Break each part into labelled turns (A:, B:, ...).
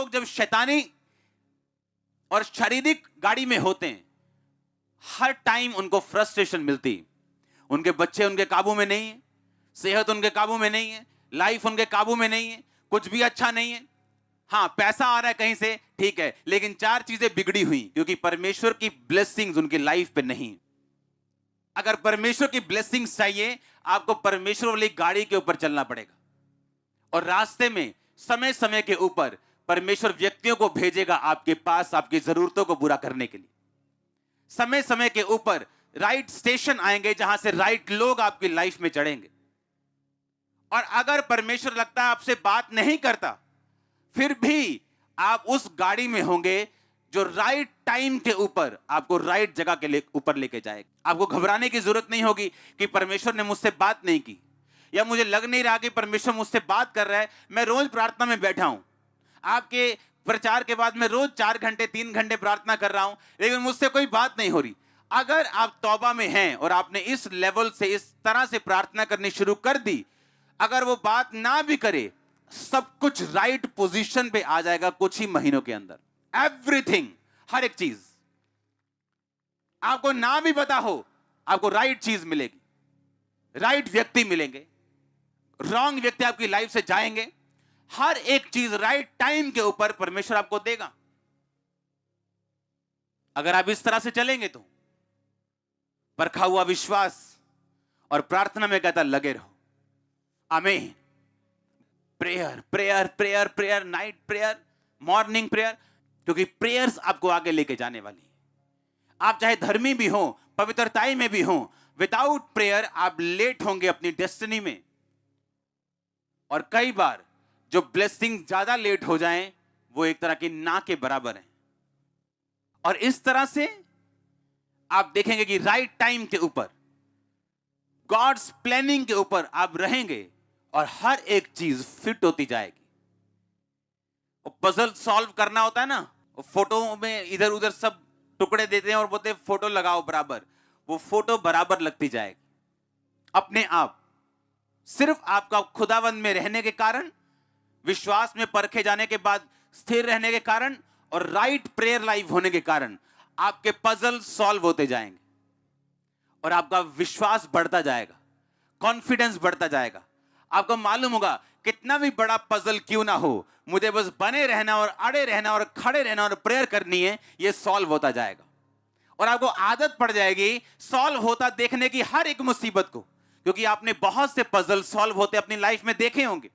A: लोग जब शैतानी और शारीरिक गाड़ी में होते हैं, हर टाइम उनको फ्रस्ट्रेशन मिलती है। उनके बच्चे उनके काबू में नहीं है, सेहत उनके काबू में नहीं है, लाइफ उनके काबू में नहीं है, कुछ भी अच्छा नहीं है। हाँ, पैसा आ रहा है कहीं से, ठीक है, लेकिन चार चीजें बिगड़ी हुई क्योंकि परमेश्वर की ब्लेसिंग्स उनकी लाइफ पे नहीं। अगर परमेश्वर की ब्लेसिंग्स चाहिए, आपको परमेश्वर वाली गाड़ी के ऊपर चलना पड़ेगा। और रास्ते में समय समय के ऊपर परमेश्वर व्यक्तियों को भेजेगा आपके पास आपकी जरूरतों को पूरा करने के लिए। समय समय के ऊपर राइट स्टेशन आएंगे जहां से राइट लोग आपकी लाइफ में चढ़ेंगे। और अगर परमेश्वर लगता है आपसे बात नहीं करता, फिर भी आप उस गाड़ी में होंगे जो राइट टाइम के ऊपर आपको राइट जगह के ऊपर लेके जाएगा। आपको घबराने की जरूरत नहीं होगी कि परमेश्वर ने मुझसे बात नहीं की, या मुझे लग नहीं रहा कि परमेश्वर मुझसे बात कर रहा है। मैं रोज प्रार्थना में बैठा हूं, आपके प्रचार के बाद मैं रोज 4 घंटे 3 घंटे प्रार्थना कर रहा हूं, लेकिन मुझसे कोई बात नहीं हो रही। अगर आप तौबा में हैं और आपने इस लेवल से, इस तरह से प्रार्थना करनी शुरू कर दी, अगर वो बात ना भी करे, सब कुछ राइट पोजीशन पे आ जाएगा कुछ ही महीनों के अंदर। एवरीथिंग, हर एक चीज, आपको ना भी पता हो, आपको राइट चीज मिलेगी, राइट व्यक्ति मिलेंगे, रॉन्ग व्यक्ति आपकी लाइफ से जाएंगे। हर एक चीज राइट टाइम के ऊपर परमेश्वर आपको देगा। अगर आप इस तरह से चलेंगे तो परखा हुआ विश्वास और प्रार्थना में कहता लगे रहो। आमीन। Prayer prayer prayer prayer, night prayer, morning prayer, क्योंकि प्रेयर्स आपको आगे लेके जाने वाली है। आप चाहे धर्मी भी हो, पवित्रताई में भी हो, विदाउट प्रेयर आप लेट होंगे अपनी डेस्टिनी में। और कई बार जो ब्लेसिंग ज्यादा लेट हो जाएं, वो एक तरह की ना के बराबर है। और इस तरह से आप देखेंगे कि राइट टाइम के ऊपर, गॉड्स प्लानिंग के ऊपर आप रहेंगे और हर एक चीज फिट होती जाएगी। पजल सॉल्व करना होता है ना, फोटो में इधर उधर सब टुकड़े देते हैं और बोलते हैं फोटो लगाओ बराबर, वो फोटो बराबर लगती जाएगी अपने आप। सिर्फ आपका खुदावंद में रहने के कारण, विश्वास में परखे जाने के बाद स्थिर रहने के कारण और राइट प्रेयर लाइफ होने के कारण आपके पजल सॉल्व होते जाएंगे और आपका विश्वास बढ़ता जाएगा, कॉन्फिडेंस बढ़ता जाएगा। आपको मालूम होगा कितना भी बड़ा पजल क्यों ना हो, मुझे बस बने रहना और अड़े रहना और खड़े रहना और प्रेयर करनी है, ये सॉल्व होता जाएगा। और आपको आदत पड़ जाएगी सॉल्व होता देखने की हर एक मुसीबत को, क्योंकि आपने बहुत से पजल सॉल्व होते अपनी लाइफ में देखे होंगे।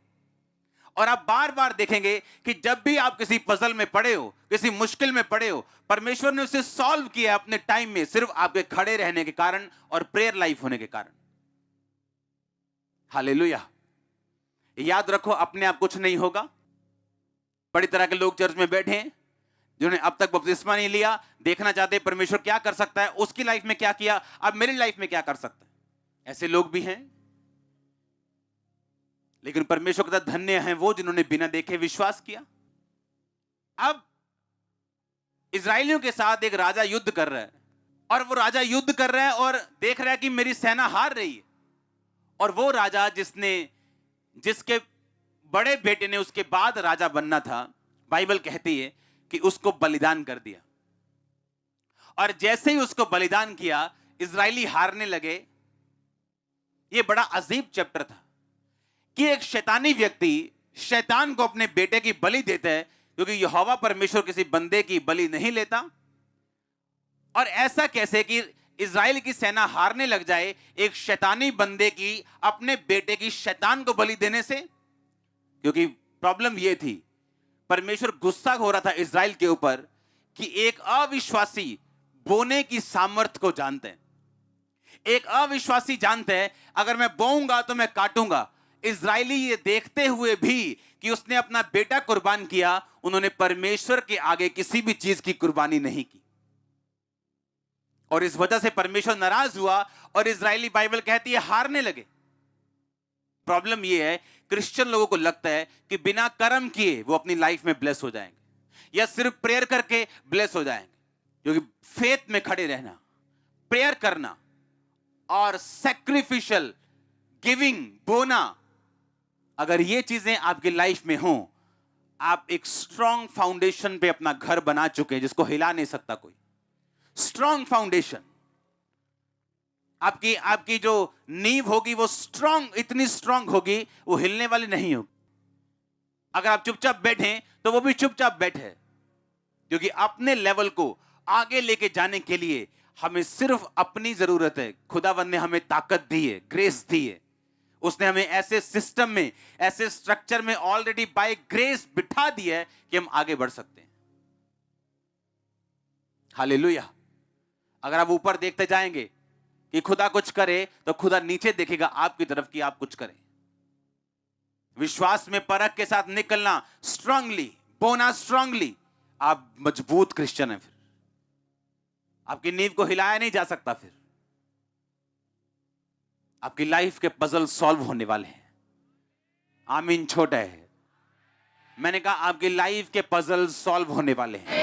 A: और आप बार बार देखेंगे कि जब भी आप किसी पजल में पड़े हो, किसी मुश्किल में पड़े हो, परमेश्वर ने उसे सॉल्व किया अपने टाइम में, सिर्फ आपके खड़े रहने के कारण और प्रेयर लाइफ होने के कारण। हालेलुया। याद रखो, अपने आप कुछ नहीं होगा। बड़ी तरह के लोग चर्च में बैठे हैं जिन्होंने अब तक बपतिस्मा नहीं लिया, देखना चाहते परमेश्वर क्या कर सकता है, उसकी लाइफ में क्या किया, अब मेरी लाइफ में क्या कर सकता है। ऐसे लोग भी हैं। लेकिन परमेश्वर कहता धन्य हैं वो जिन्होंने बिना देखे विश्वास किया। अब इजरायलियों के साथ एक राजा युद्ध कर रहा है, और वो राजा युद्ध कर रहा है और देख रहा है कि मेरी सेना हार रही है। और वो राजा जिसके बड़े बेटे ने उसके बाद राजा बनना था, बाइबल कहती है कि उसको बलिदान कर दिया। और जैसे ही उसको बलिदान किया, इजरायली हारने लगे। ये बड़ा अजीब चैप्टर था कि एक शैतानी व्यक्ति शैतान को अपने बेटे की बलि देता है, क्योंकि यहोवा परमेश्वर किसी बंदे की बलि नहीं लेता। और ऐसा कैसे कि इजराइल की सेना हारने लग जाए एक शैतानी बंदे की अपने बेटे की शैतान को बलि देने से। क्योंकि प्रॉब्लम यह थी, परमेश्वर गुस्सा हो रहा था इजराइल के ऊपर कि एक अविश्वासी बोने की सामर्थ को जानते हैं। एक अविश्वासी जानते हैं अगर मैं बोऊंगा तो मैं काटूंगा। इजरायली ये देखते हुए भी कि उसने अपना बेटा कुर्बान किया, उन्होंने परमेश्वर के आगे किसी भी चीज की कुर्बानी नहीं की। और इस वजह से परमेश्वर नाराज हुआ और इजरायली, बाइबल कहती है, हारने लगे। प्रॉब्लम यह है, क्रिश्चियन लोगों को लगता है कि बिना कर्म किए वो अपनी लाइफ में ब्लेस हो जाएंगे, या सिर्फ प्रेयर करके ब्लेस हो जाएंगे। क्योंकि फेथ में खड़े रहना, प्रेयर करना और सैक्रिफिशियल गिविंग, बोना, अगर ये चीजें आपकी लाइफ में हो, आप एक स्ट्रॉन्ग फाउंडेशन पे अपना घर बना चुके हैं जिसको हिला नहीं सकता कोई। स्ट्रॉन्ग फाउंडेशन, आपकी आपकी जो नींव होगी वो स्ट्रॉन्ग, इतनी स्ट्रॉन्ग होगी वो हिलने वाली नहीं होगी। अगर आप चुपचाप बैठे तो वो भी चुपचाप बैठे, क्योंकि अपने लेवल को आगे लेके जाने के लिए हमें सिर्फ अपनी जरूरत है। खुदावंद ने हमें ताकत दी है, ग्रेस दी है। उसने हमें ऐसे सिस्टम में, ऐसे स्ट्रक्चर में ऑलरेडी बाय ग्रेस बिठा दिया है कि हम आगे बढ़ सकते हैं। हालेलुया। अगर आप ऊपर देखते जाएंगे कि खुदा कुछ करे तो खुदा नीचे देखेगा आपकी तरफ कि आप कुछ करें। विश्वास में परख के साथ निकलना, स्ट्रांगली बोना, स्ट्रांगली, आप मजबूत क्रिश्चियन हैं। फिर आपकी नींव को हिलाया नहीं जा सकता। फिर आपकी लाइफ के पजल सॉल्व होने वाले हैं। आमीन। छोटा है, मैंने कहा आपकी लाइफ के पजल सॉल्व होने वाले हैं।